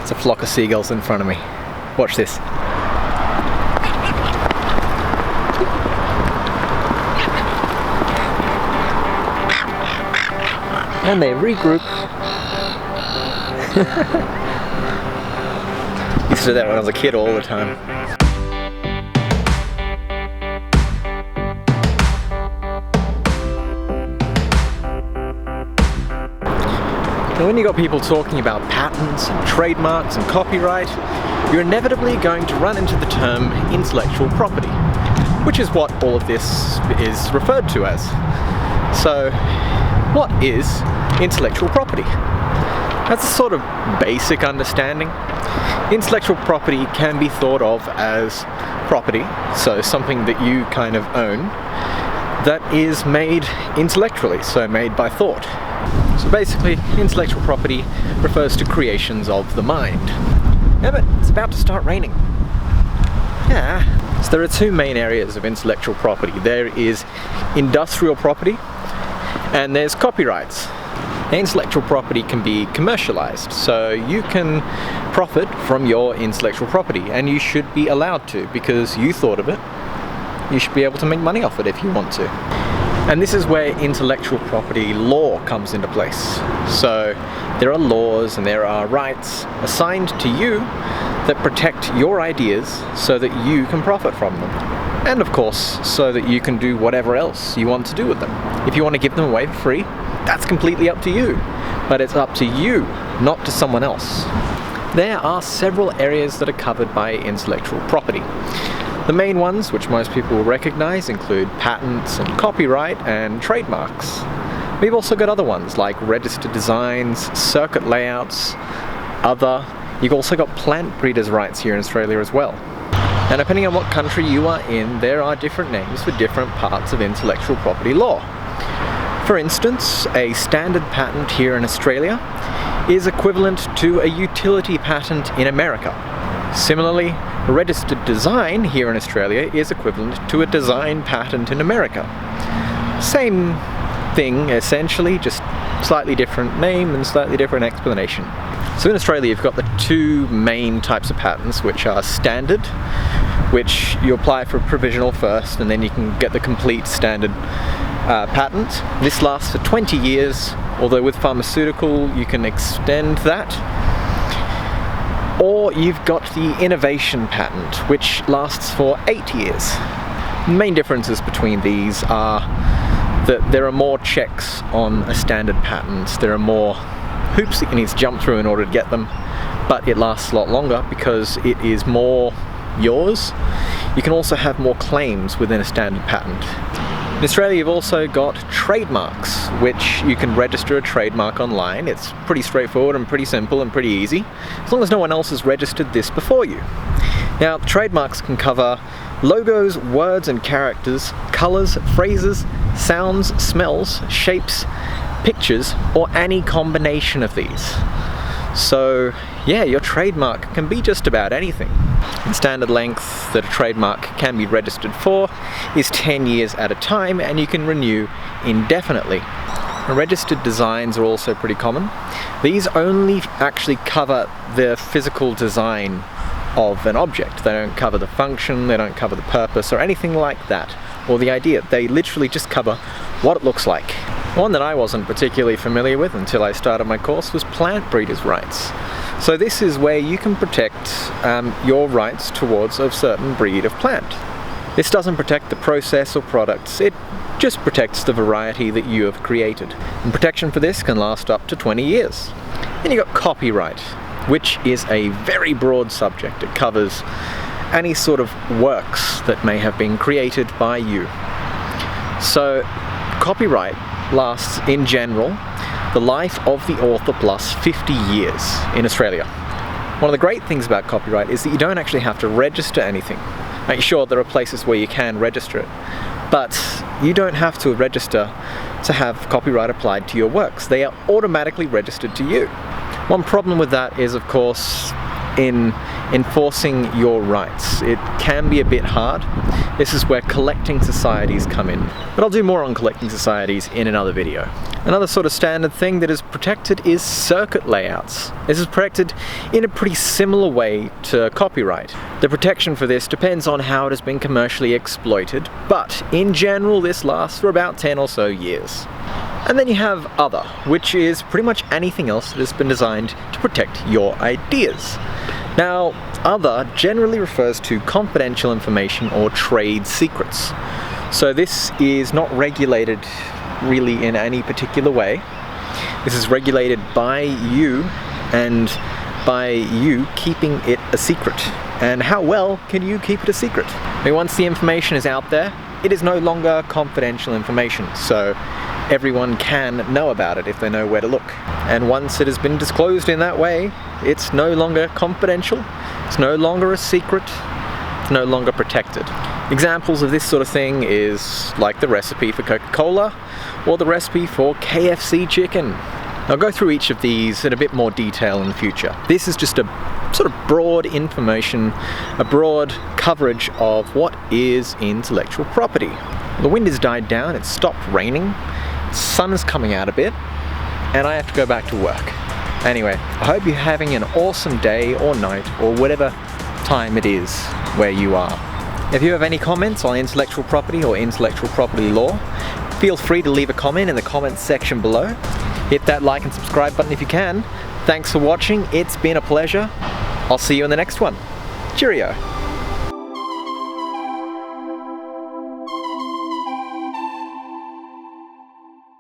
It's a flock of seagulls in front of me. Watch this. And they regroup. Used to do that when I was a kid all the time. Now, when you got people talking about patents and trademarks and copyright, you're inevitably going to run into the term intellectual property, which is what all of this is referred to as. So, what is intellectual property? That's a sort of basic understanding. Intellectual property can be thought of as property, so something that you kind of own, that is made intellectually, so made by thought. So basically, intellectual property refers to creations of the mind. Yeah, but it's about to start raining. Yeah. So there are two main areas of intellectual property. There is industrial property, and there's copyrights. Intellectual property can be commercialized, so you can profit from your intellectual property, and you should be allowed to, because you thought of it. You should be able to make money off it if you want to. And this is where intellectual property law comes into place. So there are laws and there are rights assigned to you that protect your ideas so that you can profit from them. And of course, so that you can do whatever else you want to do with them. If you want to give them away for free, that's completely up to you. But it's up to you, not to someone else. There are several areas that are covered by intellectual property. The main ones, which most people will recognize, include patents and copyright and trademarks. We've also got other ones like registered designs, circuit layouts, other. You've also got plant breeders' rights here in Australia as well. And depending on what country you are in, there are different names for different parts of intellectual property law. For instance, a standard patent here in Australia is equivalent to a utility patent in America. Similarly, a registered design here in Australia is equivalent to a design patent in America. Same thing essentially, just slightly different name and slightly different explanation. So in Australia you've got the two main types of patents, which are standard, which you apply for provisional first and then you can get the complete standard patent. This lasts for 20 years, although with pharmaceutical you can extend that. Or you've got the innovation patent, which lasts for 8 years. The main differences between these are that there are more checks on a standard patent. There are more hoops that you need to jump through in order to get them, but it lasts a lot longer because it is more yours. You can also have more claims within a standard patent. In Australia you've also got trademarks, which you can register a trademark online. It's pretty straightforward and pretty simple and pretty easy, as long as no one else has registered this before you. Now, trademarks can cover logos, words and characters, colours, phrases, sounds, smells, shapes, pictures, or any combination of these. So yeah, your trademark can be just about anything. The standard length that a trademark can be registered for is 10 years at a time, and you can renew indefinitely. Registered designs are also pretty common. These only actually cover the physical design of an object. They don't cover the function, they don't cover the purpose or anything like that, or the idea. They literally just cover what it looks like. One that I wasn't particularly familiar with until I started my course was plant breeders' rights. So this is where you can protect your rights towards a certain breed of plant. This doesn't protect the process or products, it just protects the variety that you have created. And protection for this can last up to 20 years. Then you've got copyright, which is a very broad subject. It covers any sort of works that may have been created by you. So copyright lasts, in general, the life of the author plus 50 years in Australia. One of the great things about copyright is that you don't actually have to register anything. Now, sure, there are places where you can register it, but you don't have to register to have copyright applied to your works. They are automatically registered to you. One problem with that is, of course, in enforcing your rights. It can be a bit hard. This is where collecting societies come in. But I'll do more on collecting societies in another video. Another sort of standard thing that is protected is circuit layouts. This is protected in a pretty similar way to copyright. The protection for this depends on how it has been commercially exploited, but in general this lasts for about 10 or so years. And then you have other, which is pretty much anything else that has been designed to protect your ideas. Now, other generally refers to confidential information or trade secrets. So this is not regulated really in any particular way. This is regulated by you, and by you keeping it a secret. And how well can you keep it a secret? I mean, once the information is out there, it is no longer confidential information, so everyone can know about it if they know where to look. And once it has been disclosed in that way, it's no longer confidential, it's no longer a secret, it's no longer protected. Examples of this sort of thing is like the recipe for Coca-Cola or the recipe for KFC chicken. I'll go through each of these in a bit more detail in the future. This is just a sort of broad information, a broad coverage of what is intellectual property. The wind has died down, it's stopped raining, the sun is coming out a bit, and I have to go back to work. Anyway, I hope you're having an awesome day or night or whatever time it is where you are. If you have any comments on intellectual property or intellectual property law, feel free to leave a comment in the comments section below. Hit that like and subscribe button if you can. Thanks for watching, it's been a pleasure. I'll see you in the next one. Cheerio.